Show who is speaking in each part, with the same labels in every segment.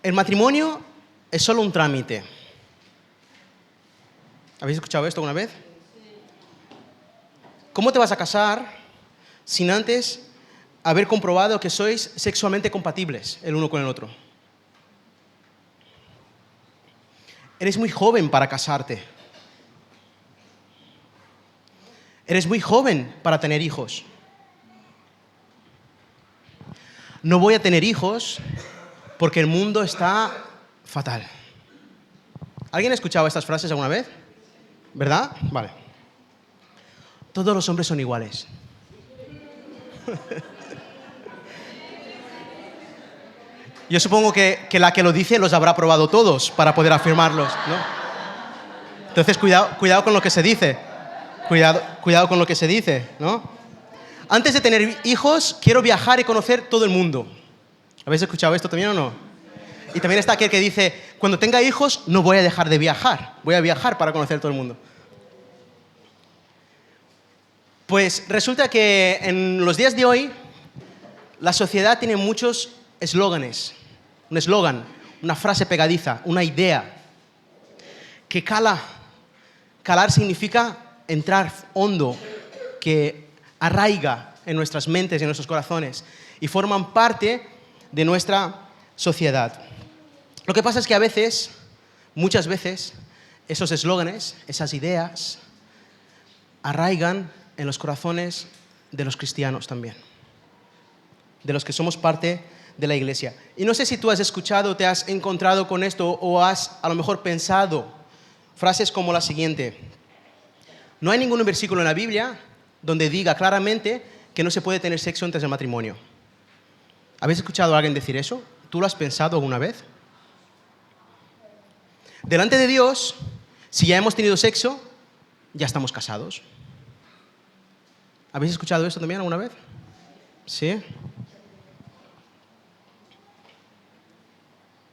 Speaker 1: El matrimonio es solo un trámite. ¿Habéis escuchado esto alguna vez? ¿Cómo te vas a casar sin antes haber comprobado que sois sexualmente compatibles el uno con el otro? Eres muy joven para casarte. Eres muy joven para tener hijos. No voy a tener hijos porque el mundo está fatal. ¿Alguien ha escuchado estas frases alguna vez? ¿Verdad? Vale. Todos los hombres son iguales. Yo supongo que la que lo dice los habrá probado todos para poder afirmarlos, ¿no? Entonces, cuidado con lo que se dice. Cuidado con lo que se dice, ¿no? Antes de tener hijos, quiero viajar y conocer todo el mundo. ¿Habéis escuchado esto también o no? Y también está aquel que dice, cuando tenga hijos, no voy a dejar de viajar. Voy a viajar para conocer todo el mundo. Pues resulta que en los días de hoy, la sociedad tiene muchos eslóganes. Un eslogan, una frase pegadiza, una idea que cala. Calar significa entrar hondo, que arraiga en nuestras mentes y en nuestros corazones y forman parte de nuestra sociedad. Lo que pasa es que a veces, muchas veces, esos eslóganes, esas ideas, arraigan en los corazones de los cristianos también, de los que somos parte de la iglesia. Y no sé si tú has escuchado, te has encontrado con esto o has a lo mejor pensado frases como la siguiente. No hay ningún versículo en la Biblia donde diga claramente que no se puede tener sexo antes del matrimonio. ¿Habéis escuchado a alguien decir eso? ¿Tú lo has pensado alguna vez? Delante de Dios, si ya hemos tenido sexo, ya estamos casados. ¿Habéis escuchado esto también alguna vez? ¿Sí?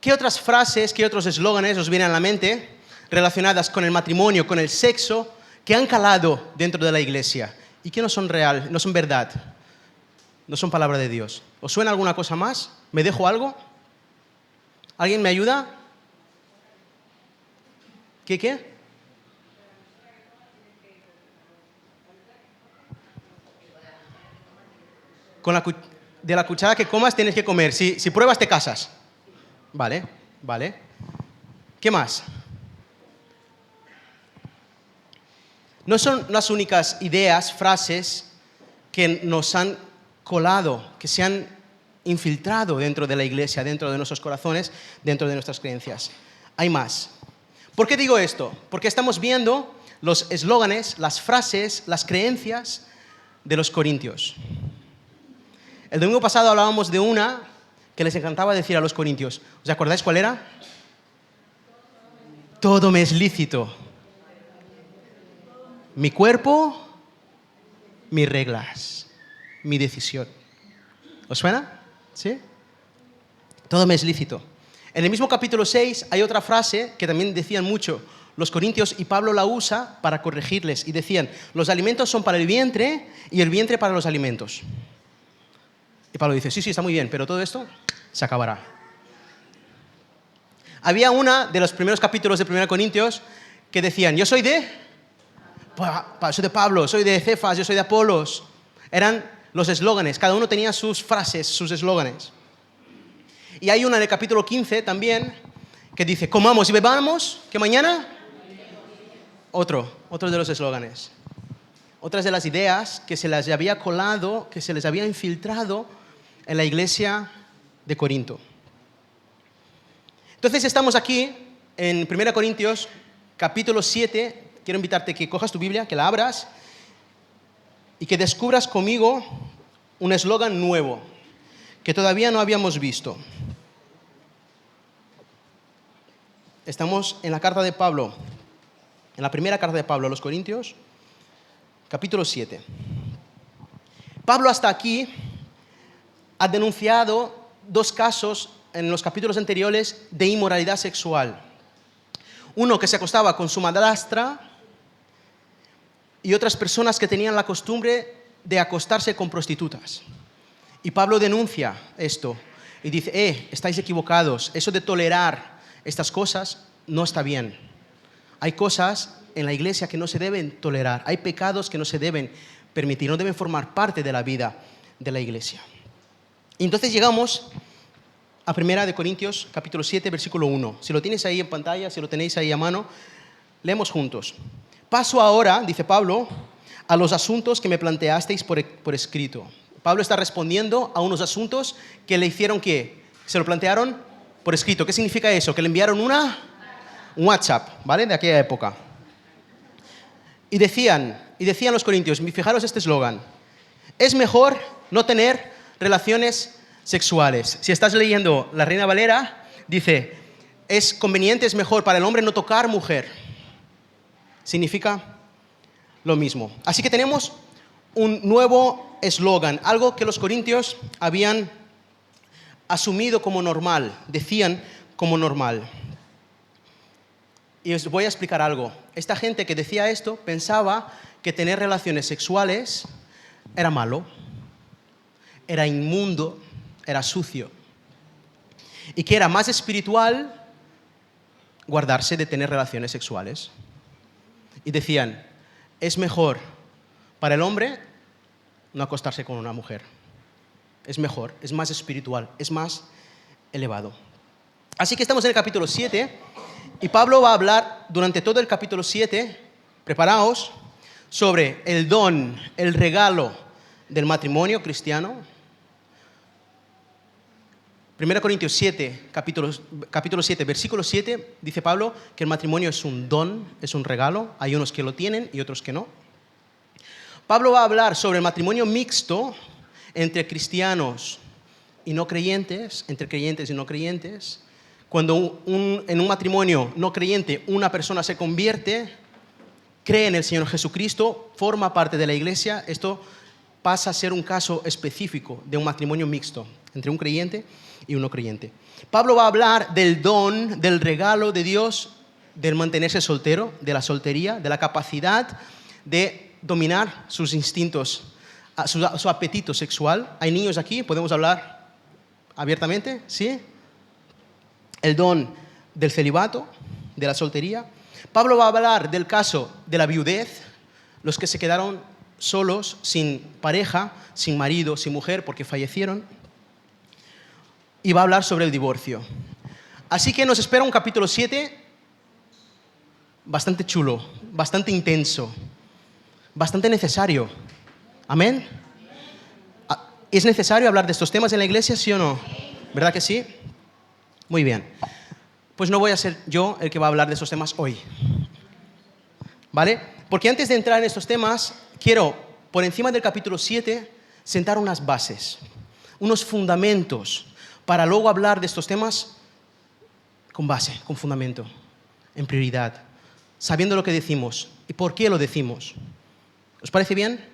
Speaker 1: ¿Qué otras frases, qué otros eslóganes os vienen a la mente relacionadas con el matrimonio, con el sexo, que han calado dentro de la iglesia y que no son real, no son verdad, no son palabra de Dios? ¿Os suena alguna cosa más? ¿Me dejo algo? ¿Alguien me ayuda? ¿Qué? De la cuchara que comas tienes que comer. Si pruebas te casas. Vale. ¿Qué más? No son las únicas ideas, frases que nos han colado, que se han infiltrado dentro de la iglesia, dentro de nuestros corazones, dentro de nuestras creencias. Hay más. ¿Por qué digo esto? Porque estamos viendo los eslóganes, las frases, las creencias de los corintios. El domingo pasado hablábamos de una que les encantaba decir a los corintios. ¿Os acordáis cuál era? Todo me es lícito. Mi cuerpo, mis reglas, mi decisión. ¿Os suena? ¿Sí? Todo me es lícito. En el mismo capítulo 6 hay otra frase que también decían mucho los corintios y Pablo la usa para corregirles y decían, los alimentos son para el vientre y el vientre para los alimentos. Y Pablo dice, sí, está muy bien, pero todo esto se acabará. Había una de los primeros capítulos de 1 Corintios que decían, yo soy de Pablo, soy de Cefas, yo soy de Apolos. Eran los eslóganes, cada uno tenía sus frases, sus eslóganes. Y hay una en el capítulo 15 también que dice, comamos y bebamos, que mañana otro de los eslóganes. Otras de las ideas que se les había colado, que se les había infiltrado en la iglesia de Corinto. Entonces estamos aquí en 1 Corintios, capítulo 7. Quiero invitarte a que cojas tu Biblia, que la abras y que descubras conmigo un eslogan nuevo que todavía no habíamos visto. Estamos en la carta de Pablo, en la primera carta de Pablo a los Corintios, capítulo 7. Pablo hasta aquí ha denunciado 2 casos en los capítulos anteriores de inmoralidad sexual. Uno que se acostaba con su madrastra y otras personas que tenían la costumbre de acostarse con prostitutas. Y Pablo denuncia esto. y dice, estáis equivocados, eso de tolerar estas cosas no está bien. Hay cosas en la iglesia que no se deben tolerar, hay pecados que no se deben permitir, no deben formar parte de la vida de la iglesia. Y entonces llegamos a 1 Corintios capítulo 7, versículo 1. Si lo tienes ahí en pantalla, si lo tenéis ahí a mano, leemos juntos. Paso ahora, dice Pablo, a los asuntos que me planteasteis por escrito. Pablo está respondiendo a unos asuntos que le hicieron ¿qué? Se lo plantearon por escrito. ¿Qué significa eso? Que le enviaron un WhatsApp, ¿vale? De aquella época. Y decían los corintios, fijaros este eslogan, es mejor no tener relaciones sexuales. Si estás leyendo la Reina Valera, dice, es conveniente, es mejor para el hombre no tocar mujer. Significa lo mismo. Así que tenemos un nuevo eslogan, algo que los corintios habían asumido como normal, decían como normal. Y os voy a explicar algo. Esta gente que decía esto pensaba que tener relaciones sexuales era malo, era inmundo, era sucio. Y que era más espiritual guardarse de tener relaciones sexuales. Y decían, es mejor para el hombre no acostarse con una mujer. Es mejor, es más espiritual, es más elevado. Así que estamos en el capítulo 7 y Pablo va a hablar durante todo el capítulo 7, preparaos, sobre el don, el regalo del matrimonio cristiano. 1 Corintios 7, capítulo 7, versículo 7, dice Pablo que el matrimonio es un don, es un regalo. Hay unos que lo tienen y otros que no. Pablo va a hablar sobre el matrimonio mixto entre cristianos y no creyentes, entre creyentes y no creyentes. Cuando en un matrimonio no creyente una persona se convierte, cree en el Señor Jesucristo, forma parte de la iglesia, esto pasa a ser un caso específico de un matrimonio mixto entre un creyente y un no creyente. Pablo va a hablar del don, del regalo de Dios, del mantenerse soltero, de la soltería, de la capacidad de dominar sus instintos, su apetito sexual. ¿Hay niños aquí? ¿Podemos hablar abiertamente? ¿Sí? El don del celibato, de la soltería. Pablo va a hablar del caso de la viudez, los que se quedaron solos, sin pareja, sin marido, sin mujer, porque fallecieron. Y va a hablar sobre el divorcio. Así que nos espera un capítulo 7 bastante chulo, bastante intenso, bastante necesario. ¿Amén? ¿Es necesario hablar de estos temas en la iglesia, sí o no? ¿Verdad que sí? Muy bien. Pues no voy a ser yo el que va a hablar de esos temas hoy. ¿Vale? Porque antes de entrar en estos temas, quiero, por encima del capítulo 7, sentar unas bases, unos fundamentos, para luego hablar de estos temas con base, con fundamento, en prioridad, sabiendo lo que decimos y por qué lo decimos. ¿Os parece bien?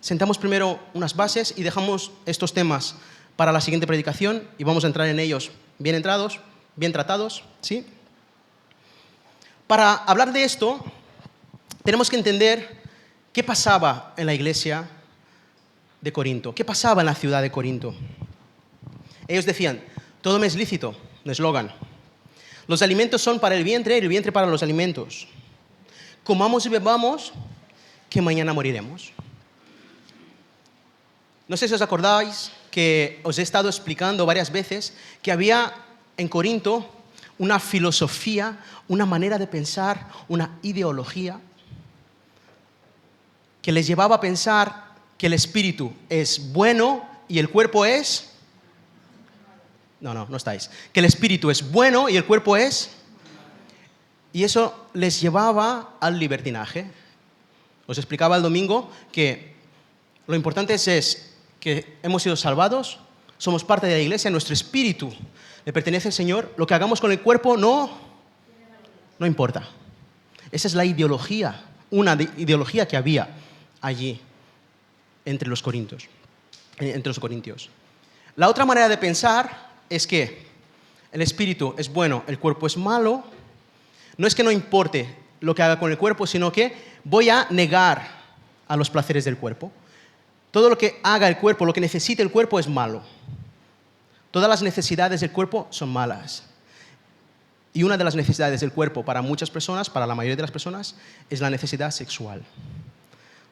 Speaker 1: Sentamos primero unas bases y dejamos estos temas para la siguiente predicación y vamos a entrar en ellos bien entrados, bien tratados, ¿sí? Para hablar de esto, tenemos que entender qué pasaba en la iglesia de Corinto, qué pasaba en la ciudad de Corinto. Ellos decían, todo me es lícito, un eslogan. Los alimentos son para el vientre y el vientre para los alimentos. Comamos y bebamos, que mañana moriremos. No sé si os acordáis que os he estado explicando varias veces que había en Corinto una filosofía, una manera de pensar, una ideología que les llevaba a pensar que el espíritu es bueno y el cuerpo es... No estáis. Que el espíritu es bueno y el cuerpo es... Y eso les llevaba al libertinaje. Os explicaba el domingo que lo importante es que hemos sido salvados, somos parte de la iglesia, nuestro espíritu le pertenece al Señor. Lo que hagamos con el cuerpo no importa. Esa es la ideología, una ideología que había allí entre los corintios. La otra manera de pensar es que el espíritu es bueno, el cuerpo es malo. No es que no importe lo que haga con el cuerpo, sino que voy a negar a los placeres del cuerpo. Todo lo que haga el cuerpo, lo que necesite el cuerpo es malo. Todas las necesidades del cuerpo son malas. Y una de las necesidades del cuerpo para muchas personas, para la mayoría de las personas, es la necesidad sexual,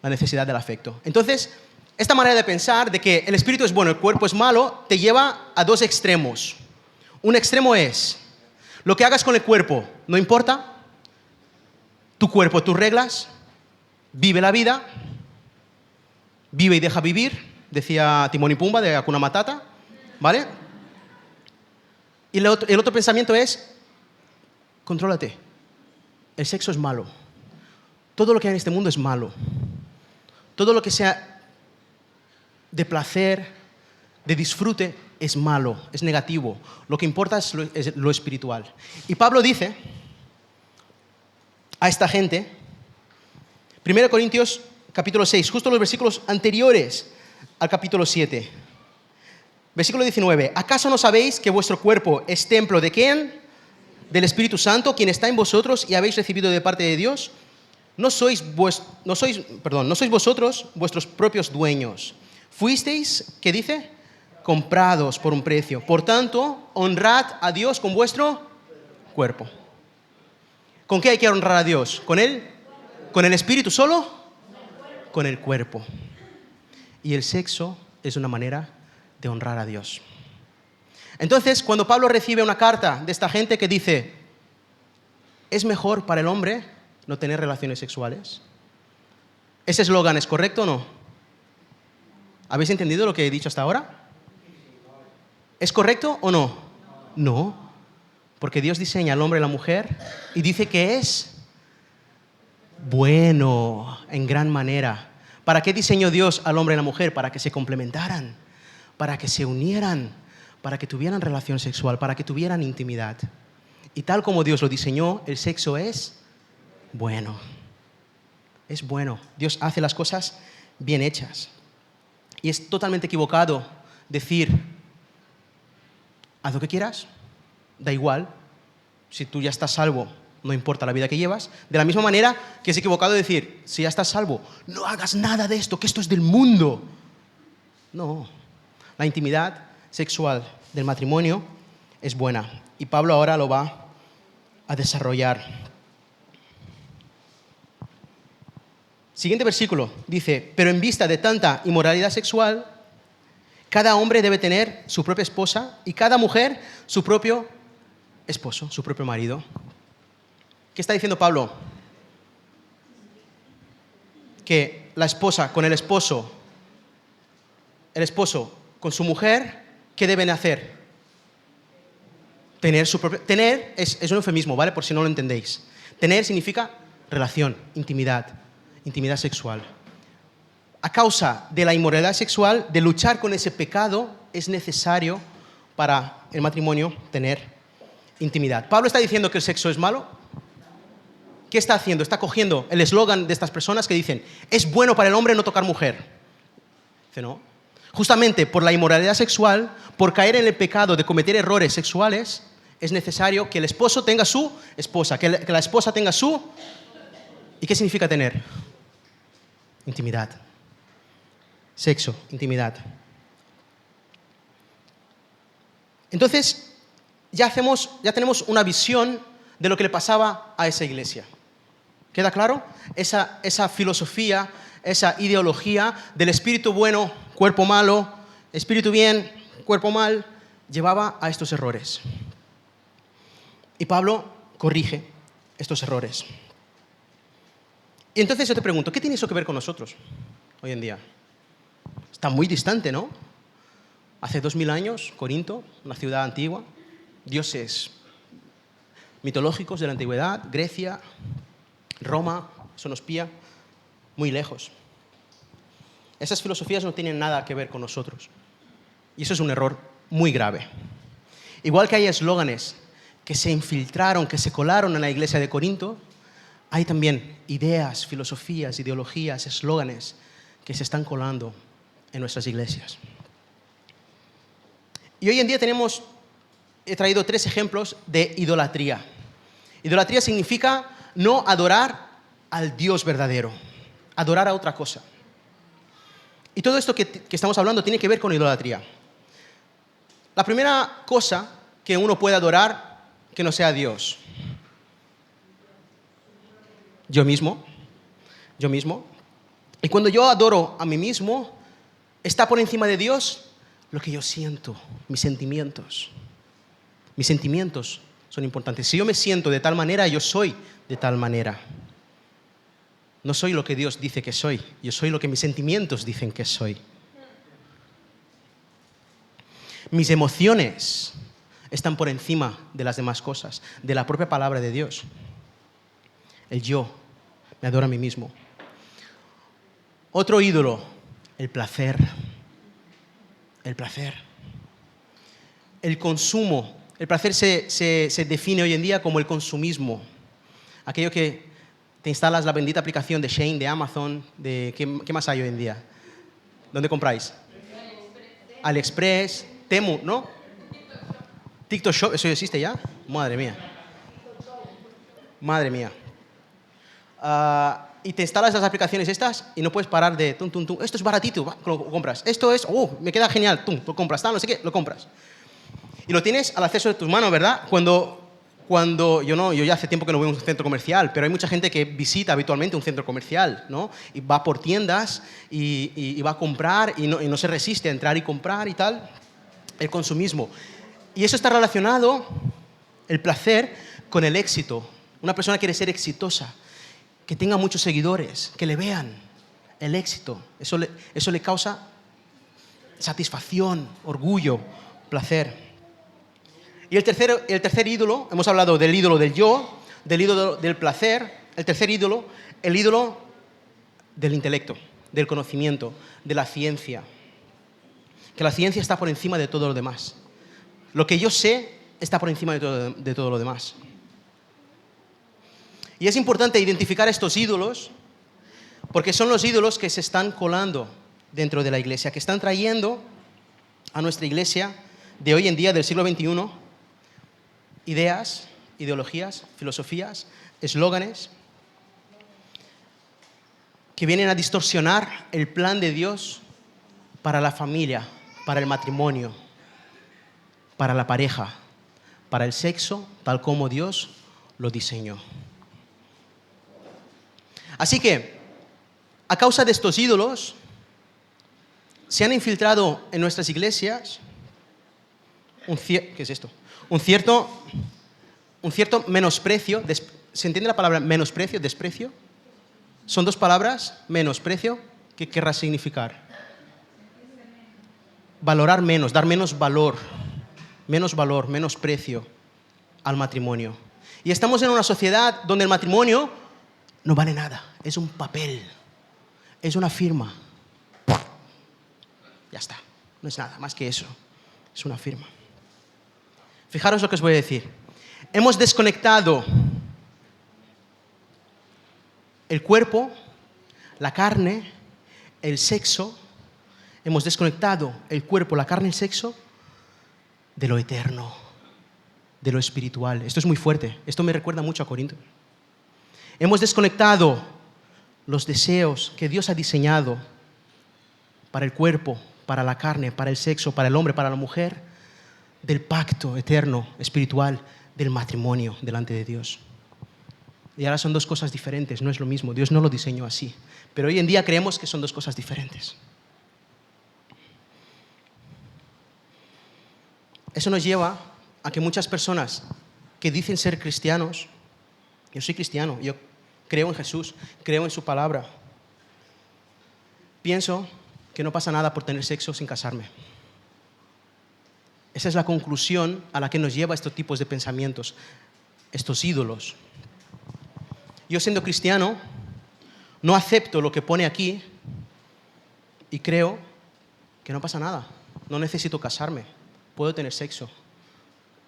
Speaker 1: la necesidad del afecto. Entonces, esta manera de pensar de que el espíritu es bueno, el cuerpo es malo, te lleva a dos extremos. Un extremo es, lo que hagas con el cuerpo no importa, tu cuerpo, tus reglas, vive la vida, vive y deja vivir, decía Timón y Pumba de Hakuna Matata, ¿vale? Y el otro pensamiento es, contrólate, el sexo es malo, todo lo que hay en este mundo es malo, todo lo que sea de placer, de disfrute, es malo, es negativo, lo que importa es lo espiritual. Y Pablo dice a esta gente, 1 Corintios capítulo 6, justo los versículos anteriores al capítulo 7. Versículo 19. ¿Acaso no sabéis que vuestro cuerpo es templo de quién? Del Espíritu Santo, quien está en vosotros y habéis recibido de parte de Dios. No sois vosotros vuestros propios dueños. Fuisteis, ¿qué dice? Comprados por un precio. Por tanto, honrad a Dios con vuestro cuerpo. ¿Con qué hay que honrar a Dios? ¿Con Él? ¿Con el Espíritu solo? Con el cuerpo. Y el sexo es una manera de honrar a Dios. Entonces, cuando Pablo recibe una carta de esta gente que dice, ¿es mejor para el hombre no tener relaciones sexuales? ¿Ese eslogan es correcto o no? ¿Habéis entendido lo que he dicho hasta ahora? ¿Es correcto o no? No, porque Dios diseña al hombre y la mujer y dice que es bueno en gran manera. ¿Para qué diseñó Dios al hombre y la mujer? Para que se complementaran, para que se unieran, para que tuvieran relación sexual, para que tuvieran intimidad. Y tal como Dios lo diseñó, el sexo es bueno. Es bueno. Dios hace las cosas bien hechas. Y es totalmente equivocado decir, haz lo que quieras, da igual, si tú ya estás salvo, no importa la vida que llevas. De la misma manera que es equivocado decir, si ya estás salvo, no hagas nada de esto, que esto es del mundo. No, la intimidad sexual del matrimonio es buena. Y Pablo ahora lo va a desarrollar. Siguiente versículo dice, pero en vista de tanta inmoralidad sexual, cada hombre debe tener su propia esposa y cada mujer su propio esposo, su propio marido. ¿Qué está diciendo Pablo? Que la esposa con el esposo con su mujer, ¿qué deben hacer? Tener su propio... Tener es un eufemismo, ¿vale? Por si no lo entendéis. Tener significa relación, intimidad sexual. A causa de la inmoralidad sexual, de luchar con ese pecado, es necesario para el matrimonio tener intimidad. ¿Pablo está diciendo que el sexo es malo? ¿Qué está haciendo? Está cogiendo el eslogan de estas personas que dicen, es bueno para el hombre no tocar mujer. Dice, no. Justamente por la inmoralidad sexual, por caer en el pecado de cometer errores sexuales, es necesario que el esposo tenga su esposa, que la esposa tenga su... ¿Y qué significa tener? Intimidad. Sexo, intimidad. Entonces, ya tenemos una visión de lo que le pasaba a esa iglesia. ¿Queda claro? Esa filosofía, esa ideología del espíritu bueno, cuerpo malo, espíritu bien, cuerpo mal, llevaba a estos errores. Y Pablo corrige estos errores. Y entonces yo te pregunto, ¿qué tiene eso que ver con nosotros hoy en día? Está muy distante, ¿no? Hace 2000 años, Corinto, una ciudad antigua, dioses mitológicos de la antigüedad, Grecia, Roma, eso nos pilla muy lejos. Esas filosofías no tienen nada que ver con nosotros. Y eso es un error muy grave. Igual que hay eslóganes que se infiltraron, que se colaron en la iglesia de Corinto, hay también ideas, filosofías, ideologías, eslóganes que se están colando en nuestras iglesias. Y hoy en día he traído 3 ejemplos de idolatría. Idolatría significa no adorar al Dios verdadero, adorar a otra cosa. Y todo esto que estamos hablando tiene que ver con idolatría. La primera cosa que uno puede adorar que no sea Dios. Yo mismo. Y cuando yo adoro a mí mismo, está por encima de Dios lo que yo siento, mis sentimientos. Mis sentimientos son importantes. Si yo me siento de tal manera, yo soy de tal manera. No soy lo que Dios dice que soy, yo soy lo que mis sentimientos dicen que soy. Mis emociones están por encima de las demás cosas, de la propia palabra de Dios. El yo me adoro a mí mismo. Otro ídolo, el placer. El placer. El consumo. El placer se define hoy en día como el consumismo. Aquello que te instalas la bendita aplicación de Shein, de Amazon, ¿qué más hay hoy en día? ¿Dónde compráis? AliExpress, Temu, ¿no? TikTok Shop, ¿eso existe ya? Madre mía. Y te instalas las aplicaciones estas y no puedes parar de tum, tum, tum. Esto es baratito, va, lo compras. Esto es, me queda genial, tum, lo compras, tal, no sé qué, lo compras. Y lo tienes al acceso de tus manos, ¿verdad? Cuando yo ya hace tiempo que no voy a un centro comercial, pero hay mucha gente que visita habitualmente un centro comercial, ¿no? Y va por tiendas y va a comprar y no se resiste a entrar y comprar y tal. El consumismo. Y eso está relacionado, el placer, con el éxito. Una persona quiere ser exitosa, que tenga muchos seguidores, que le vean el éxito. Eso le causa satisfacción, orgullo, placer. Y el tercer ídolo, hemos hablado del ídolo del yo, del ídolo del placer. El tercer ídolo, el ídolo del intelecto, del conocimiento, de la ciencia. Que la ciencia está por encima de todo lo demás. Lo que yo sé está por encima de todo lo demás. Y es importante identificar estos ídolos porque son los ídolos que se están colando dentro de la iglesia, que están trayendo a nuestra iglesia de hoy en día, del siglo XXI, ideas, ideologías, filosofías, eslóganes que vienen a distorsionar el plan de Dios para la familia, para el matrimonio, para la pareja, para el sexo, tal como Dios lo diseñó. Así que, a causa de estos ídolos, se han infiltrado en nuestras iglesias ¿qué es esto? Un cierto menosprecio. ¿Se entiende la palabra menosprecio, desprecio? Son dos palabras, menosprecio, ¿qué querrá significar? Valorar menos, dar menos valor, menos precio al matrimonio. Y estamos en una sociedad donde el matrimonio no vale nada, es un papel, es una firma. Ya está, no es nada más que eso, es una firma. Fijaros lo que os voy a decir. Hemos desconectado el cuerpo, la carne, el sexo. Hemos desconectado el cuerpo, la carne, el sexo de lo eterno, de lo espiritual. Esto es muy fuerte. Esto me recuerda mucho a Corinto. Hemos desconectado los deseos que Dios ha diseñado para el cuerpo, para la carne, para el sexo, para el hombre, para la mujer, del pacto eterno, espiritual, del matrimonio delante de Dios. Y ahora son dos cosas diferentes, no es lo mismo. Dios no lo diseñó así. Pero hoy en día creemos que son dos cosas diferentes. Eso nos lleva a que muchas personas que dicen ser cristianos, yo soy cristiano, yo creo en Jesús, creo en su palabra, pienso que no pasa nada por tener sexo sin casarme. Esa es la conclusión a la que nos lleva estos tipos de pensamientos, estos ídolos. Yo, siendo cristiano, no acepto lo que pone aquí y creo que no pasa nada. No necesito casarme. Puedo tener sexo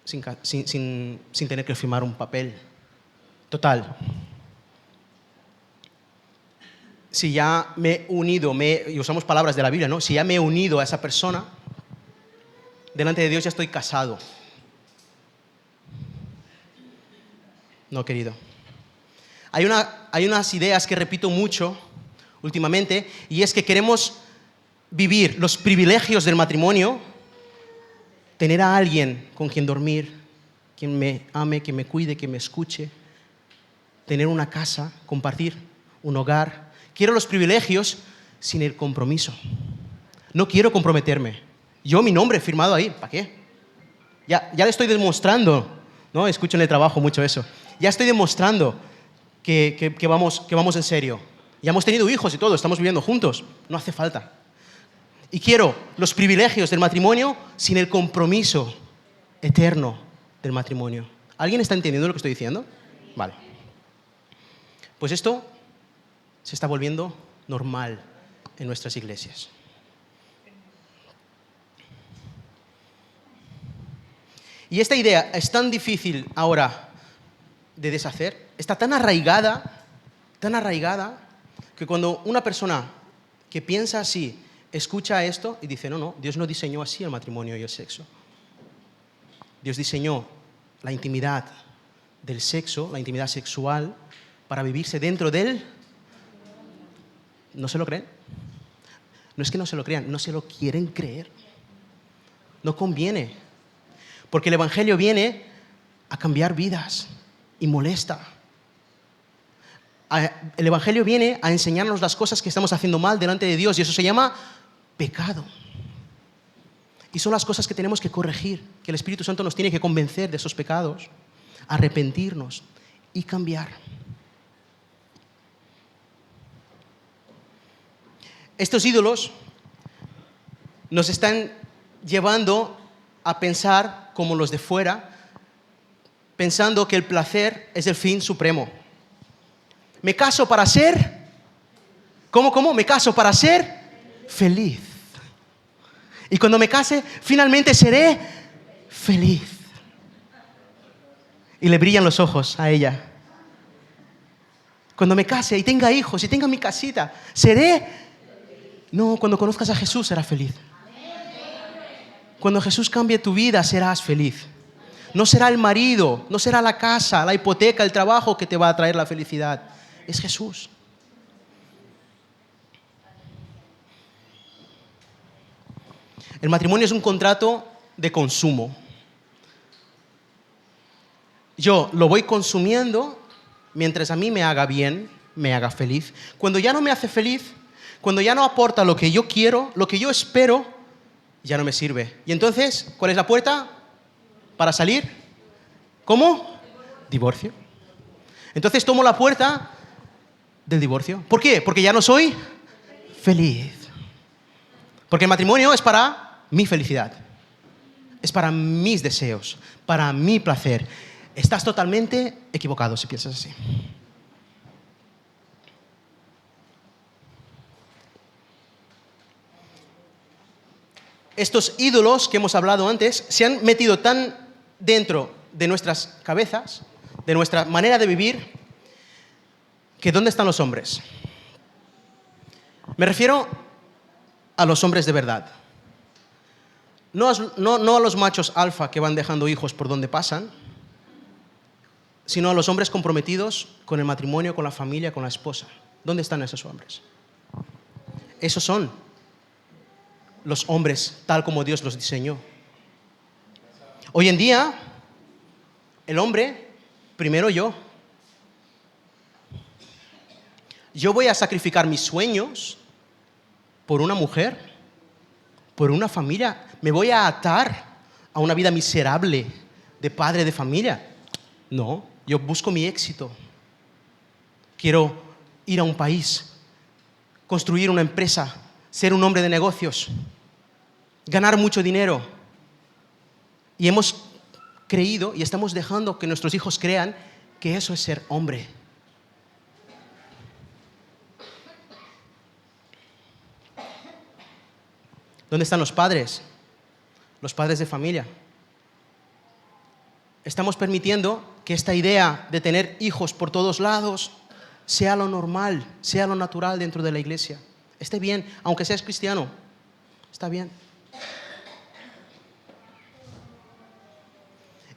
Speaker 1: sin tener que firmar un papel. Total. Si ya me he unido, y usamos palabras de la Biblia, ¿no? Si ya me he unido a esa persona, delante de Dios ya estoy casado. No, querido. Hay unas ideas que repito mucho últimamente, y es que queremos vivir los privilegios del matrimonio tener a alguien con quien dormir, quien me ame, que me cuide, que me escuche, tener una casa, compartir un hogar. Quiero los privilegios sin el compromiso. No quiero comprometerme. Yo mi nombre firmado ahí, ¿para qué? Ya le estoy demostrando, ¿no? Escucho en el trabajo mucho eso. Ya estoy demostrando que vamos en serio. Ya hemos tenido hijos y todo, estamos viviendo juntos. No hace falta. Y quiero los privilegios del matrimonio sin el compromiso eterno del matrimonio. ¿Alguien está entendiendo lo que estoy diciendo? Vale. Pues esto se está volviendo normal en nuestras iglesias. Y esta idea es tan difícil ahora de deshacer, está tan arraigada, que cuando una persona que piensa así escucha esto y dice, no, Dios no diseñó así el matrimonio y el sexo. Dios diseñó la intimidad del sexo, la intimidad sexual, para vivirse dentro de él. ¿No se lo creen? No es que no se lo crean, no se lo quieren creer. No conviene. Porque el Evangelio viene a cambiar vidas y molesta. El Evangelio viene a enseñarnos las cosas que estamos haciendo mal delante de Dios y eso se llama pecado. Y son las cosas que tenemos que corregir, que el Espíritu Santo nos tiene que convencer de esos pecados, arrepentirnos y cambiar. Estos ídolos nos están llevando a pensar como los de fuera, pensando que el placer es el fin supremo. Me caso para ser, ¿cómo? Me caso para ser feliz. Y cuando me case, finalmente seré feliz. Y le brillan los ojos a ella. Cuando me case y tenga hijos y tenga mi casita, seré... No, cuando conozcas a Jesús serás feliz. Cuando Jesús cambie tu vida, serás feliz. No será el marido, no será la casa, la hipoteca, el trabajo que te va a traer la felicidad. Es Jesús. El matrimonio es un contrato de consumo. Yo lo voy consumiendo mientras a mí me haga bien, me haga feliz. Cuando ya no me hace feliz, cuando ya no aporta lo que yo quiero, lo que yo espero, ya no me sirve. Y entonces, ¿cuál es la puerta para salir? ¿Cómo? Divorcio. Entonces tomo la puerta del divorcio. ¿Por qué? Porque ya no soy feliz. Porque el matrimonio es para mi felicidad. Es para mis deseos, para mi placer. Estás totalmente equivocado si piensas así. Estos ídolos que hemos hablado antes se han metido tan dentro de nuestras cabezas, de nuestra manera de vivir, que ¿dónde están los hombres? Me refiero a los hombres de verdad. No a los machos alfa que van dejando hijos por donde pasan, sino a los hombres comprometidos con el matrimonio, con la familia, con la esposa. ¿Dónde están esos hombres? Esos son los hombres tal como Dios los diseñó. Hoy en día, el hombre, primero yo. Yo voy a sacrificar mis sueños por una mujer, por una familia. Me voy a atar a una vida miserable de padre de familia. No, yo busco mi éxito. Quiero ir a un país, construir una empresa, ser un hombre de negocios, ganar mucho dinero. Y hemos creído y estamos dejando que nuestros hijos crean que eso es ser hombre. ¿Dónde están los padres? Los padres de familia. Estamos permitiendo que esta idea de tener hijos por todos lados sea lo normal, sea lo natural dentro de la iglesia. Esté bien, aunque seas cristiano, está bien.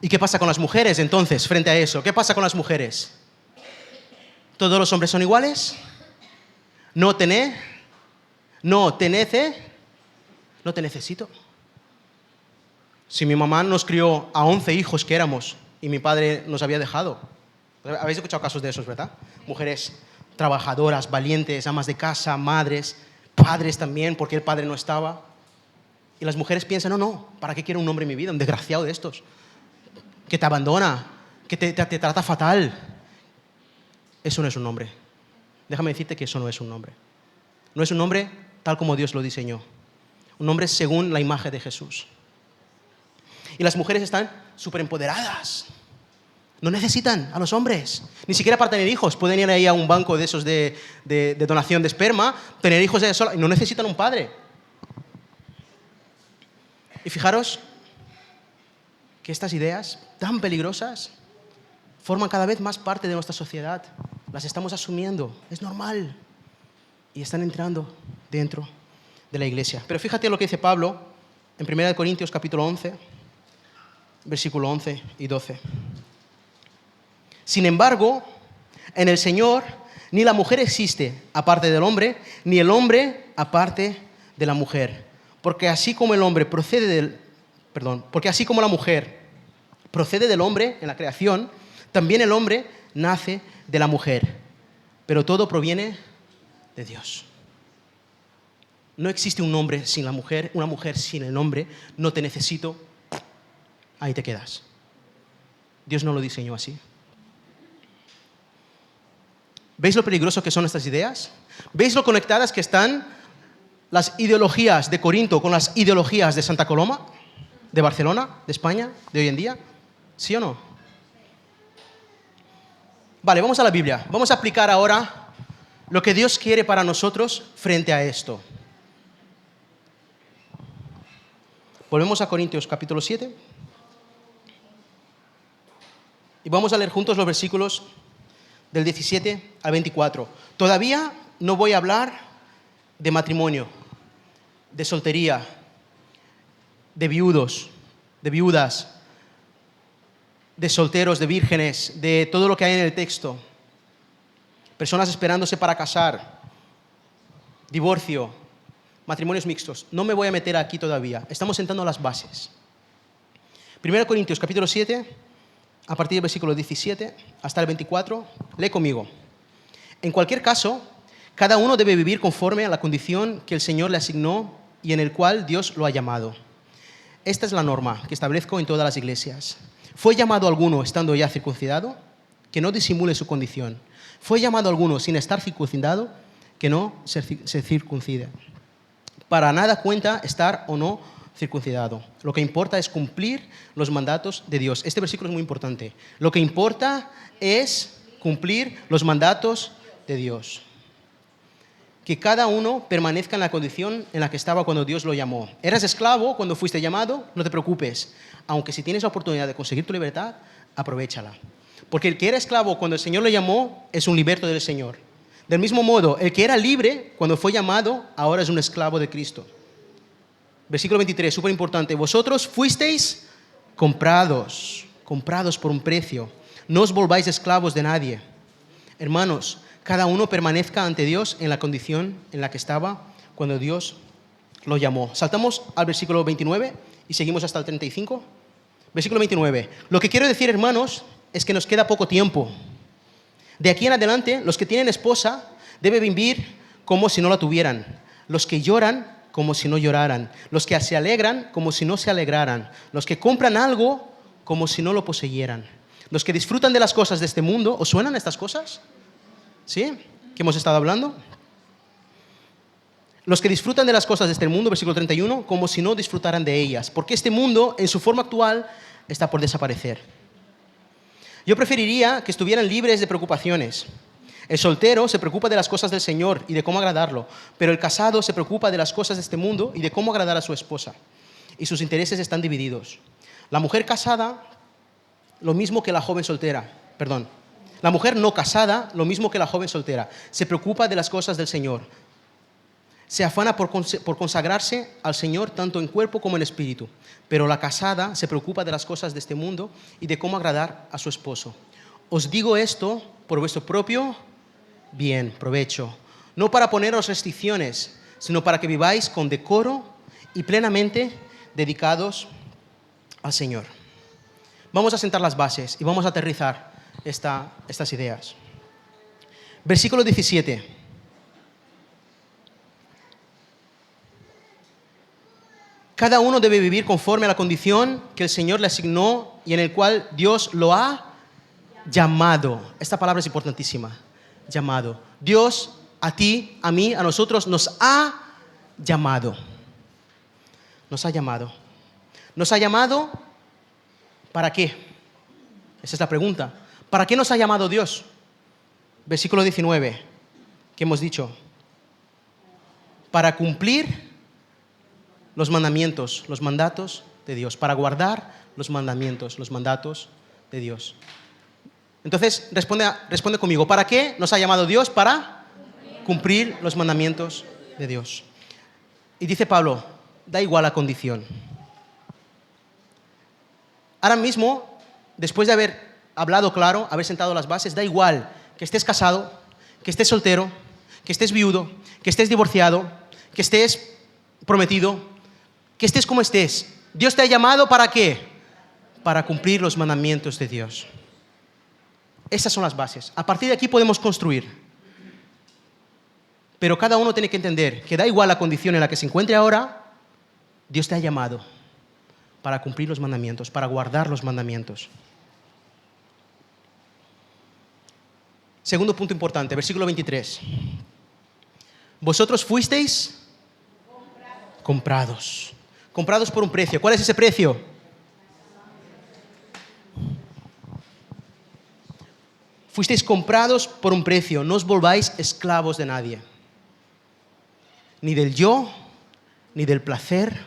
Speaker 1: ¿Y qué pasa con las mujeres entonces frente a eso? ¿Qué pasa con las mujeres? ¿Todos los hombres son iguales? No te necesito. Si mi mamá nos crió a 11 hijos que éramos y mi padre nos había dejado. Habéis escuchado casos de esos, ¿verdad? Mujeres trabajadoras, valientes, amas de casa, madres, padres también, porque el padre no estaba. Y las mujeres piensan, no, ¿para qué quiero un hombre en mi vida? Un desgraciado de estos, que te abandona, que te trata fatal. Eso no es un hombre. Déjame decirte que eso no es un hombre. No es un hombre tal como Dios lo diseñó. Un hombre según la imagen de Jesús. Y las mujeres están súper empoderadas. No necesitan a los hombres. Ni siquiera para tener hijos. Pueden ir ahí a un banco de esos de donación de esperma, tener hijos ellas solas. Y no necesitan un padre. Y fijaros que estas ideas tan peligrosas forman cada vez más parte de nuestra sociedad. Las estamos asumiendo. Es normal. Y están entrando dentro de la iglesia. Pero fíjate lo que dice Pablo en 1 Corintios capítulo 11, versículo 11 y 12. Sin embargo, en el Señor ni la mujer existe aparte del hombre, ni el hombre aparte de la mujer. Porque así como la mujer procede del hombre en la creación, también el hombre nace de la mujer. Pero todo proviene de Dios. No existe un hombre sin la mujer, una mujer sin el hombre. No te necesito, ahí te quedas. Dios no lo diseñó así. ¿Veis lo peligroso que son estas ideas? ¿Veis lo conectadas que están las ideologías de Corinto con las ideologías de Santa Coloma, de Barcelona, de España, de hoy en día? ¿Sí o no? Vale, vamos a la Biblia. Vamos a aplicar ahora lo que Dios quiere para nosotros frente a esto. Volvemos a Corintios capítulo 7. Y vamos a leer juntos los versículos del 17 al 24. Todavía no voy a hablar de matrimonio, de soltería, de viudos, de viudas, de solteros, de vírgenes, de todo lo que hay en el texto. Personas esperándose para casar, divorcio, matrimonios mixtos. No me voy a meter aquí todavía. Estamos sentando las bases. 1 Corintios capítulo 7, a partir del versículo 17 hasta el 24. Lee conmigo. En cualquier caso, cada uno debe vivir conforme a la condición que el Señor le asignó y en el cual Dios lo ha llamado. Esta es la norma que establezco en todas las iglesias. ¿Fue llamado alguno estando ya circuncidado? Que no disimule su condición. ¿Fue llamado alguno sin estar circuncidado? Que no se circuncide. Para nada cuenta estar o no circuncidado. Lo que importa es cumplir los mandatos de Dios. Este versículo es muy importante. Lo que importa es cumplir los mandatos de Dios. Que cada uno permanezca en la condición en la que estaba cuando Dios lo llamó. ¿Eras esclavo cuando fuiste llamado? No te preocupes. Aunque si tienes la oportunidad de conseguir tu libertad, aprovéchala. Porque el que era esclavo cuando el Señor lo llamó es un liberto del Señor. Del mismo modo, el que era libre cuando fue llamado, ahora es un esclavo de Cristo. Versículo 23, súper importante. Vosotros fuisteis comprados por un precio. No os volváis esclavos de nadie. Hermanos, cada uno permanezca ante Dios en la condición en la que estaba cuando Dios lo llamó. Saltamos al versículo 29 y seguimos hasta el 35. Versículo 29. Lo que quiero decir, hermanos, es que nos queda poco tiempo. De aquí en adelante, los que tienen esposa deben vivir como si no la tuvieran. Los que lloran, como si no lloraran. Los que se alegran, como si no se alegraran. Los que compran algo, como si no lo poseyeran. Los que disfrutan de las cosas de este mundo. ¿Os suenan estas cosas? ¿Sí? ¿Qué hemos estado hablando? Los que disfrutan de las cosas de este mundo, versículo 31, como si no disfrutaran de ellas. Porque este mundo, en su forma actual, está por desaparecer. Yo preferiría que estuvieran libres de preocupaciones. El soltero se preocupa de las cosas del Señor y de cómo agradarlo, pero el casado se preocupa de las cosas de este mundo y de cómo agradar a su esposa. Y sus intereses están divididos. La mujer casada, lo mismo que la joven soltera. La mujer no casada, lo mismo que la joven soltera. Se preocupa de las cosas del Señor. Se afana por consagrarse al Señor tanto en cuerpo como en espíritu. Pero la casada se preocupa de las cosas de este mundo y de cómo agradar a su esposo. Os digo esto por vuestro propio bien, provecho. No para poneros restricciones, sino para que viváis con decoro y plenamente dedicados al Señor. Vamos a sentar las bases y vamos a aterrizar estas ideas. Versículo 17. Cada uno debe vivir conforme a la condición que el Señor le asignó y en el cual Dios lo ha llamado. Esta palabra es importantísima. Llamado. Dios a ti, a mí, a nosotros nos ha llamado. Nos ha llamado. ¿Nos ha llamado para qué? Esa es la pregunta. ¿Para qué nos ha llamado Dios? Versículo 19, que hemos dicho. Para cumplir los mandamientos, los mandatos de Dios. Para guardar los mandamientos, los mandatos de Dios. Entonces, responde conmigo. ¿Para qué nos ha llamado Dios? Para cumplir los mandamientos de Dios. Y dice Pablo, da igual la condición. Ahora mismo, después de haber hablado claro, haber sentado las bases, da igual que estés casado, que estés soltero, que estés viudo, que estés divorciado, que estés prometido, que estés como estés. Dios te ha llamado ¿para qué? Para cumplir los mandamientos de Dios. Esas son las bases. A partir de aquí podemos construir. Pero cada uno tiene que entender que da igual la condición en la que se encuentre ahora, Dios te ha llamado para cumplir los mandamientos, para guardar los mandamientos. Segundo punto importante, versículo 23. Vosotros fuisteis comprados. Comprados por un precio. ¿Cuál es ese precio? Fuisteis comprados por un precio. No os volváis esclavos de nadie. Ni del yo, ni del placer,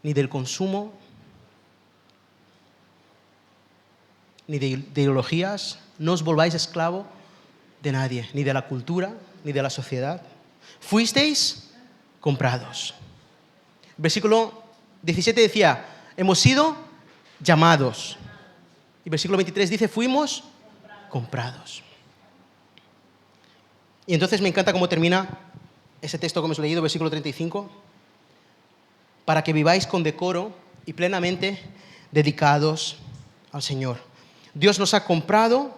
Speaker 1: ni del consumo, ni de ideologías. No os volváis esclavo de nadie, ni de la cultura, ni de la sociedad. Fuisteis comprados. Versículo 17 decía, hemos sido llamados. Y versículo 23 dice, fuimos comprados. Y entonces me encanta cómo termina ese texto que hemos leído, versículo 35. Para que viváis con decoro y plenamente dedicados al Señor. Dios nos ha comprado,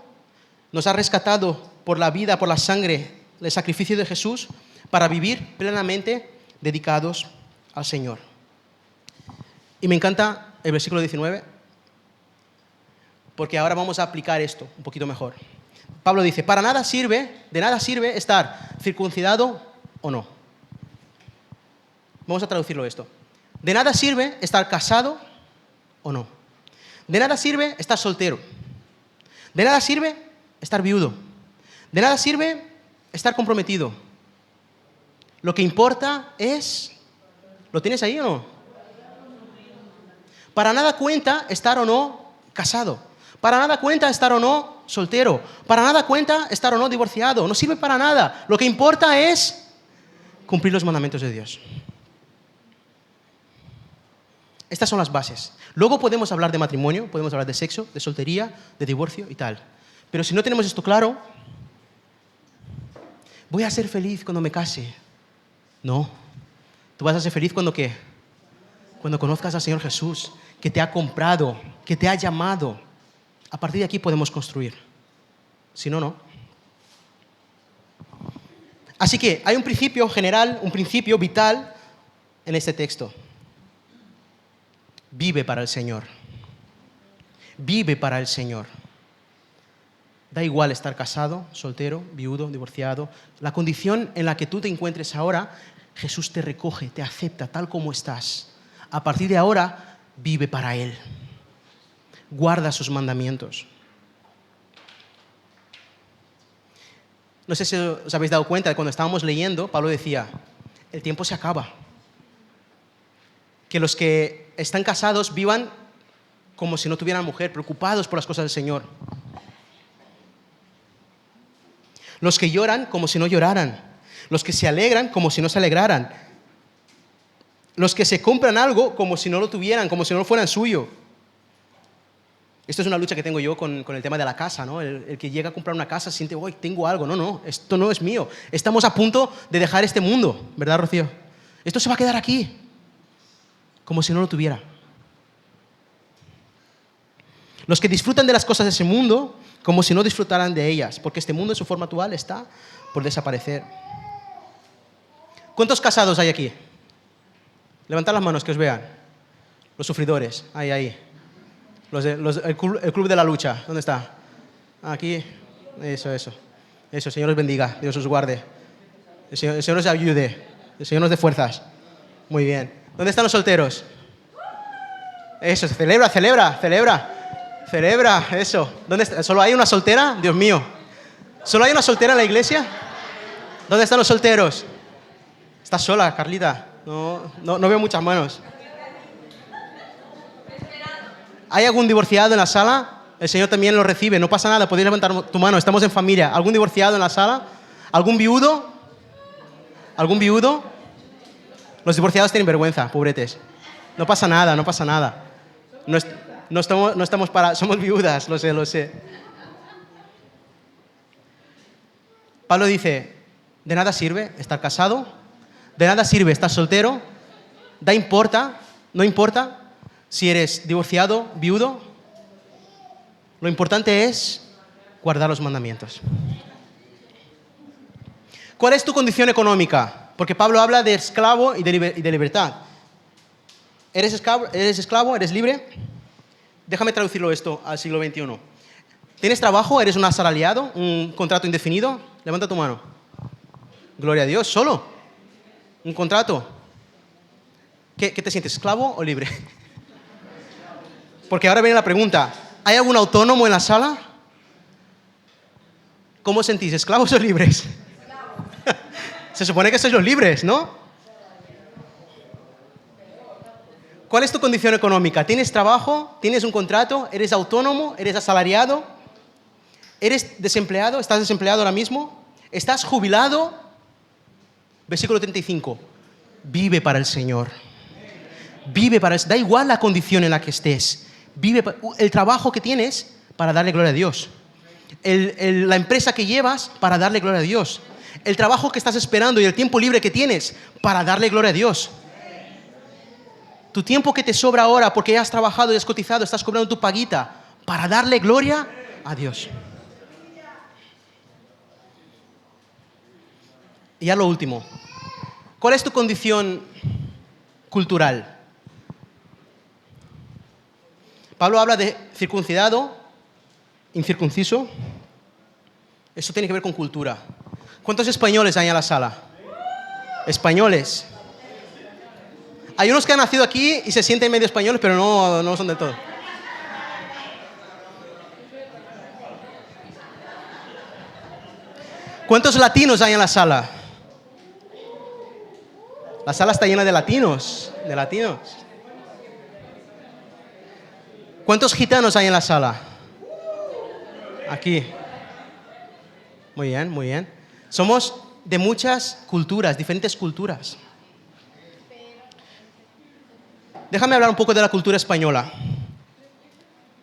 Speaker 1: nos ha rescatado por la vida, por la sangre, el sacrificio de Jesús, para vivir plenamente dedicados al Señor. Y me encanta el versículo 19, porque ahora vamos a aplicar esto un poquito mejor. Pablo dice, de nada sirve estar circuncidado o no. Vamos a traducirlo esto. De nada sirve estar casado o no. De nada sirve estar soltero. De nada sirve estar viudo. De nada sirve estar comprometido. Lo que importa es... ¿Lo tienes ahí o no? Para nada cuenta estar o no casado. Para nada cuenta estar o no soltero. Para nada cuenta estar o no divorciado. No sirve para nada. Lo que importa es cumplir los mandamientos de Dios. Estas son las bases. Luego podemos hablar de matrimonio, podemos hablar de sexo, de soltería, de divorcio y tal. Pero si no tenemos esto claro, voy a ser feliz cuando me case. No. Tú vas a ser feliz cuando ¿qué? Cuando conozcas al Señor Jesús, que te ha comprado, que te ha llamado. A partir de aquí podemos construir. Si no, no. Así que hay un principio general, un principio vital en este texto. Vive para el Señor. Vive para el Señor. Da igual estar casado, soltero, viudo, divorciado. La condición en la que tú te encuentres ahora, Jesús te recoge, te acepta tal como estás. A partir de ahora, vive para Él. Guarda sus mandamientos. No sé si os habéis dado cuenta de cuando estábamos leyendo, Pablo decía, el tiempo se acaba. Que los que están casados vivan como si no tuvieran mujer, preocupados por las cosas del Señor. Los que lloran como si no lloraran. Los que se alegran como si no se alegraran. Los que se compran algo como si no lo tuvieran, como si no fueran suyo. Esto es una lucha que tengo yo con el tema de la casa, ¿no? El que llega a comprar una casa siente, hoy tengo algo. No, esto no es mío. Estamos a punto de dejar este mundo, ¿verdad, Rocío? Esto se va a quedar aquí. como si no lo tuviera. Los que disfrutan de las cosas de ese mundo, como si no disfrutaran de ellas, porque este mundo en su forma actual está por desaparecer. ¿Cuántos casados hay aquí? Levantad las manos, que os vean. Los sufridores, ahí. El club de la lucha, ¿dónde está? Aquí, eso, Señor os bendiga, Dios os guarde. El Señor os ayude, el Señor nos dé fuerzas. Muy bien. ¿Dónde están los solteros? Eso, celebra, eso. ¿Dónde está? ¿Solo hay una soltera? Dios mío. ¿Solo hay una soltera en la iglesia? ¿Dónde están los solteros? ¿Estás sola, Carlita? No veo muchas manos. ¿Hay algún divorciado en la sala? El Señor también lo recibe, no pasa nada, podéis levantar tu mano, estamos en familia. ¿Algún divorciado en la sala? ¿Algún viudo? Los divorciados tienen vergüenza, pobretes. No pasa nada. No estamos para... Somos viudas, lo sé. Pablo dice, de nada sirve estar casado, de nada sirve estar soltero, no importa si eres divorciado, viudo. Lo importante es guardar los mandamientos. ¿Cuál es tu condición económica? Porque Pablo habla de esclavo y de libertad. ¿Eres esclavo? ¿Eres libre? Déjame traducirlo esto al siglo XXI. ¿Tienes trabajo? ¿Eres un asalariado? ¿Un contrato indefinido? Levanta tu mano. Gloria a Dios, solo. Un contrato. ¿Qué te sientes, esclavo o libre? Porque ahora viene la pregunta. ¿Hay algún autónomo en la sala? ¿Cómo os sentís, esclavos o libres? Se supone que sois los libres, ¿no? ¿Cuál es tu condición económica? ¿Tienes trabajo? ¿Tienes un contrato? ¿Eres autónomo? ¿Eres asalariado? ¿Eres desempleado? ¿Estás desempleado ahora mismo? ¿Estás jubilado? Versículo 35. Vive para el Señor. Da igual la condición en la que estés. Vive el trabajo que tienes para darle gloria a Dios. La empresa que llevas para darle gloria a Dios. El trabajo que estás esperando y el tiempo libre que tienes para darle gloria a Dios. Tu tiempo que te sobra ahora porque ya has trabajado y has cotizado, estás cobrando tu paguita para darle gloria a Dios. Y ya lo último. ¿Cuál es tu condición cultural? Pablo habla de circuncidado, incircunciso. Eso tiene que ver con cultura. ¿Cuántos españoles hay en la sala? Españoles. Hay unos que han nacido aquí y se sienten medio españoles, pero no son del todo. ¿Cuántos latinos hay en la sala? La sala está llena de latinos. ¿Cuántos gitanos hay en la sala? Aquí. Muy bien. Somos de muchas culturas, diferentes culturas. Déjame hablar un poco de la cultura española.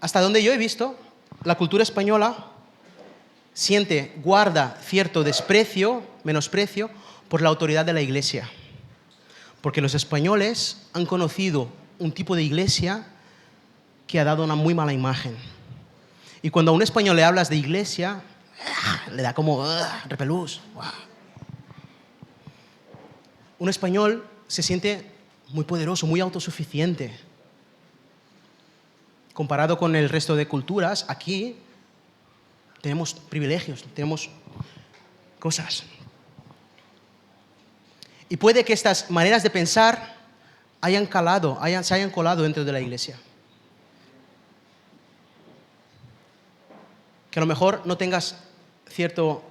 Speaker 1: Hasta donde yo he visto, la cultura española guarda cierto menosprecio por la autoridad de la Iglesia. Porque los españoles han conocido un tipo de iglesia que ha dado una muy mala imagen. Y cuando a un español le hablas de iglesia, le da como repelús. Un español se siente muy poderoso, muy autosuficiente. Comparado con el resto de culturas, aquí tenemos privilegios, tenemos cosas. Y puede que estas maneras de pensar se hayan colado dentro de la iglesia. Que a lo mejor no tengas cierto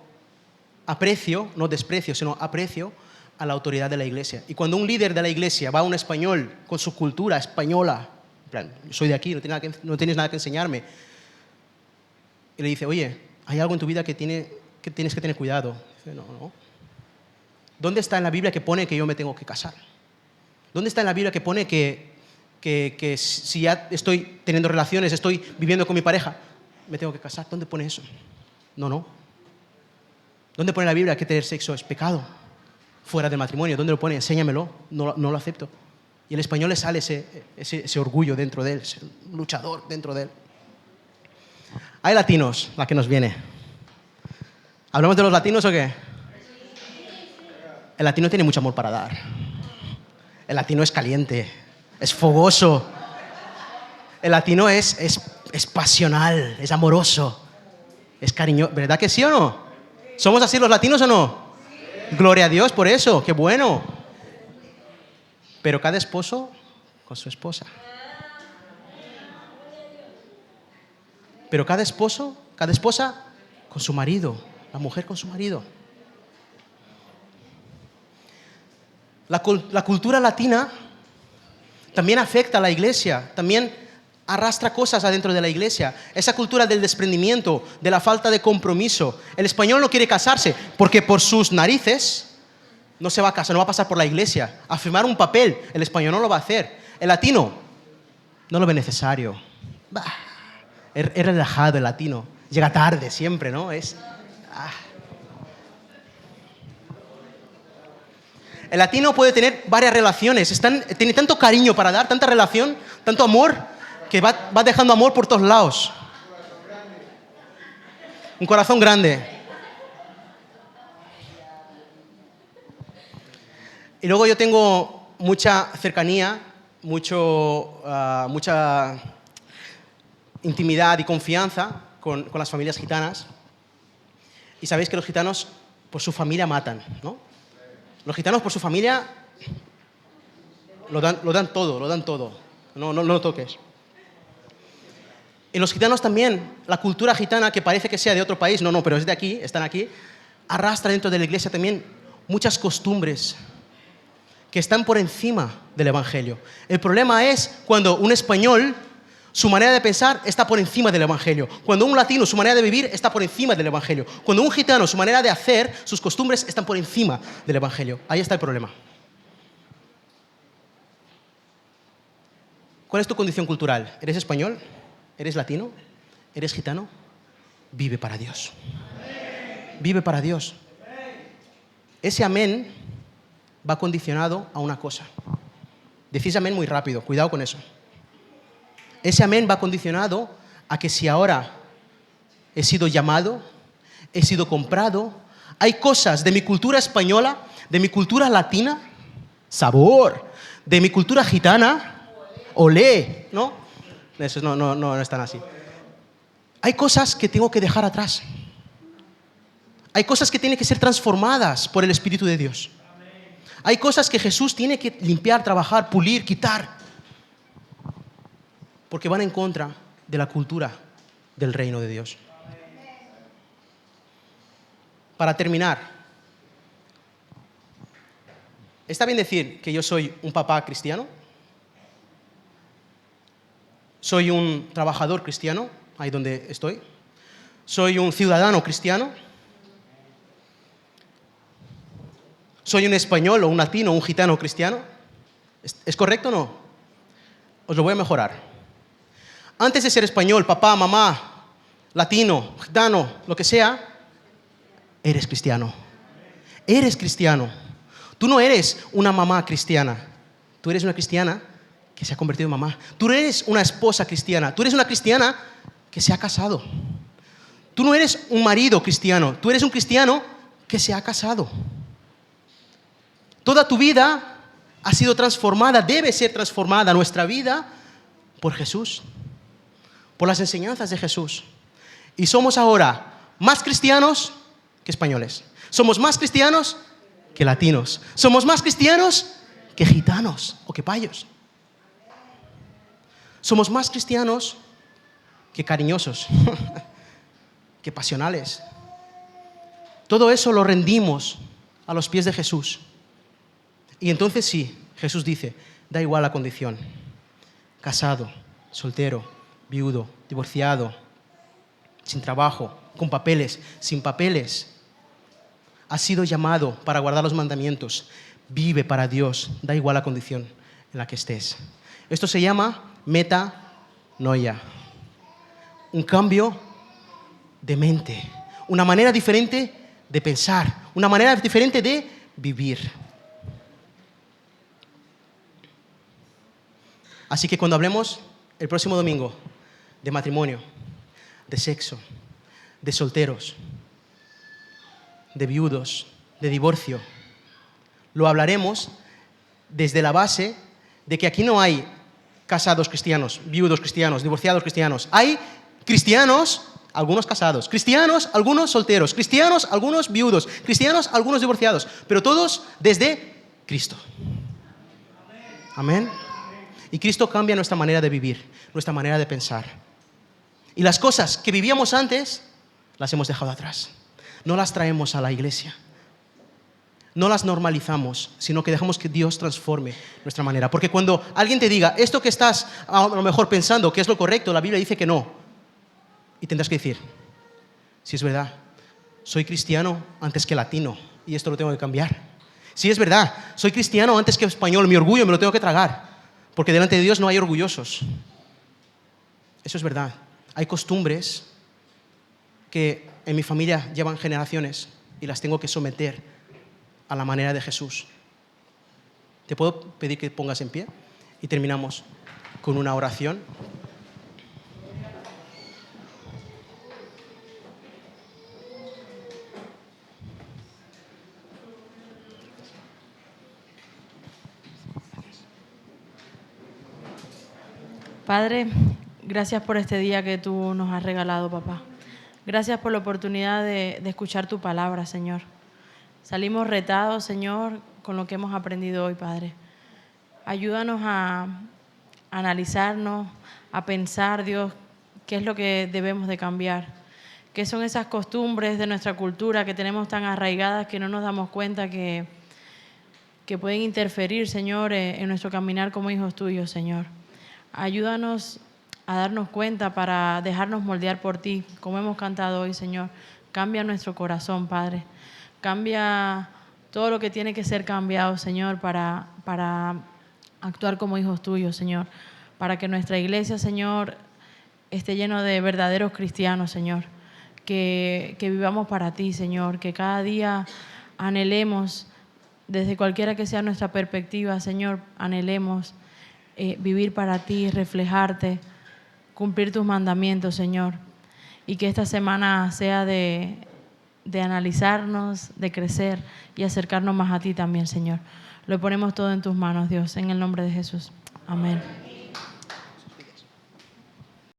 Speaker 1: aprecio, no desprecio, sino aprecio a la autoridad de la iglesia. Y cuando un líder de la iglesia va a un español con su cultura española, en plan, soy de aquí, no tienes nada que enseñarme, y le dice, oye, hay algo en tu vida que tienes que tener cuidado. Dice, no. ¿Dónde está en la Biblia que pone que yo me tengo que casar? ¿Dónde está en la Biblia que pone que si ya estoy teniendo relaciones, estoy viviendo con mi pareja, me tengo que casar? ¿Dónde pone eso? No. ¿Dónde pone la Biblia que tener sexo es pecado? Fuera del matrimonio. ¿Dónde lo pone? Enséñamelo. No lo acepto. Y el español le sale ese orgullo dentro de él, ese luchador dentro de él. Hay latinos, la que nos viene. ¿Hablamos de los latinos o qué? El latino tiene mucho amor para dar. El latino es caliente, es fogoso. El latino es pasional, es amoroso, es cariñoso. ¿Verdad que sí o no? ¿Somos así los latinos o no? Gloria a Dios por eso, qué bueno. Pero cada esposo con su esposa. Pero cada esposa con su marido, la mujer con su marido. La cultura latina también afecta a la iglesia, también arrastra cosas adentro de la iglesia. Esa cultura del desprendimiento, de la falta de compromiso. El español no quiere casarse porque por sus narices no se va a casar, no va a pasar por la iglesia. A firmar un papel, el español no lo va a hacer. El latino no lo ve necesario. Es relajado el latino. Llega tarde siempre, ¿no? El latino puede tener varias relaciones. Tiene tanto cariño para dar, tanta relación, tanto amor, que va dejando amor por todos lados. Un corazón grande. Y luego yo tengo mucha cercanía, mucha intimidad y confianza con las familias gitanas. Y sabéis que los gitanos por su familia matan, ¿no? Los gitanos por su familia lo dan todo. No lo toques. Y los gitanos también, la cultura gitana, que parece que sea de otro país, no, pero es de aquí, están aquí, arrastra dentro de la iglesia también muchas costumbres que están por encima del evangelio. El problema es cuando un español, su manera de pensar está por encima del evangelio. Cuando un latino, su manera de vivir está por encima del evangelio. Cuando un gitano, su manera de hacer, sus costumbres están por encima del evangelio. Ahí está el problema. ¿Cuál es tu condición cultural? ¿Eres español? ¿Eres latino? ¿Eres gitano? Vive para Dios. Vive para Dios. Ese amén va condicionado a una cosa. Decís amén muy rápido, cuidado con eso. Ese amén va condicionado a que si ahora he sido llamado, he sido comprado, hay cosas de mi cultura española, de mi cultura latina, sabor, de mi cultura gitana, olé, ¿no? Eso no están así. Hay cosas que tengo que dejar atrás. Hay cosas que tienen que ser transformadas por el Espíritu de Dios. Hay cosas que Jesús tiene que limpiar, trabajar, pulir, quitar. Porque van en contra de la cultura del reino de Dios. Para terminar, ¿está bien decir que yo soy un papá cristiano? ¿Soy un trabajador cristiano, ahí donde estoy? ¿Soy un ciudadano cristiano? ¿Soy un español o un latino o un gitano cristiano? ¿Es correcto o no? Os lo voy a mejorar. Antes de ser español, papá, mamá, latino, gitano, lo que sea, eres cristiano. Eres cristiano. Tú no eres una mamá cristiana. Tú eres una cristiana que se ha convertido en mamá. Tú eres una esposa cristiana. Tú eres una cristiana que se ha casado. Tú no eres un marido cristiano. Tú eres un cristiano que se ha casado. Toda tu vida ha sido transformada, debe ser transformada nuestra vida por Jesús, por las enseñanzas de Jesús. Y somos ahora más cristianos que españoles. Somos más cristianos que latinos. Somos más cristianos que gitanos o que payos. Somos más cristianos que cariñosos, que pasionales. Todo eso lo rendimos a los pies de Jesús. Y entonces sí, Jesús dice, da igual la condición. Casado, soltero, viudo, divorciado, sin trabajo, con papeles, sin papeles. Has sido llamado para guardar los mandamientos. Vive para Dios, da igual la condición en la que estés. Esto se llama metanoia. Un cambio de mente, una manera diferente de pensar, una manera diferente de vivir. Así que cuando hablemos el próximo domingo de matrimonio, de sexo, de solteros, de viudos, de divorcio, lo hablaremos desde la base de que aquí no hay casados cristianos, viudos cristianos, divorciados cristianos. Hay cristianos, algunos casados, cristianos, algunos solteros, cristianos, algunos viudos, cristianos, algunos divorciados, pero todos desde Cristo. Amén. Y Cristo cambia nuestra manera de vivir, nuestra manera de pensar. Y las cosas que vivíamos antes, las hemos dejado atrás. No las traemos a la iglesia. No las normalizamos, sino que dejamos que Dios transforme nuestra manera. Porque cuando alguien te diga, esto que estás a lo mejor pensando que es lo correcto, la Biblia dice que no. Y tendrás que decir, si es verdad, soy cristiano antes que latino y esto lo tengo que cambiar. Si es verdad, soy cristiano antes que español, mi orgullo me lo tengo que tragar. Porque delante de Dios no hay orgullosos. Eso es verdad. Hay costumbres que en mi familia llevan generaciones y las tengo que someter a la manera de Jesús. ¿Te puedo pedir que pongas en pie? Y terminamos con una oración.
Speaker 2: Padre, gracias por este día que tú nos has regalado, papá. Gracias por la oportunidad de escuchar tu palabra, Señor. Salimos retados, Señor, con lo que hemos aprendido hoy, Padre. Ayúdanos a analizarnos, a pensar, Dios, qué es lo que debemos de cambiar. ¿Qué son esas costumbres de nuestra cultura que tenemos tan arraigadas que no nos damos cuenta que pueden interferir, Señor, en nuestro caminar como hijos tuyos, Señor? Ayúdanos a darnos cuenta para dejarnos moldear por ti, como hemos cantado hoy, Señor. Cambia nuestro corazón, Padre. Cambia todo lo que tiene que ser cambiado, Señor, para actuar como hijos tuyos, Señor. Para que nuestra iglesia, Señor, esté lleno de verdaderos cristianos, Señor. Que vivamos para ti, Señor. Que cada día anhelemos, desde cualquiera que sea nuestra perspectiva, Señor, anhelemos vivir para ti, reflejarte, cumplir tus mandamientos, Señor. Y que esta semana sea de analizarnos, de crecer y acercarnos más a ti también, Señor. Lo ponemos todo en tus manos, Dios, en el nombre de Jesús. Amén.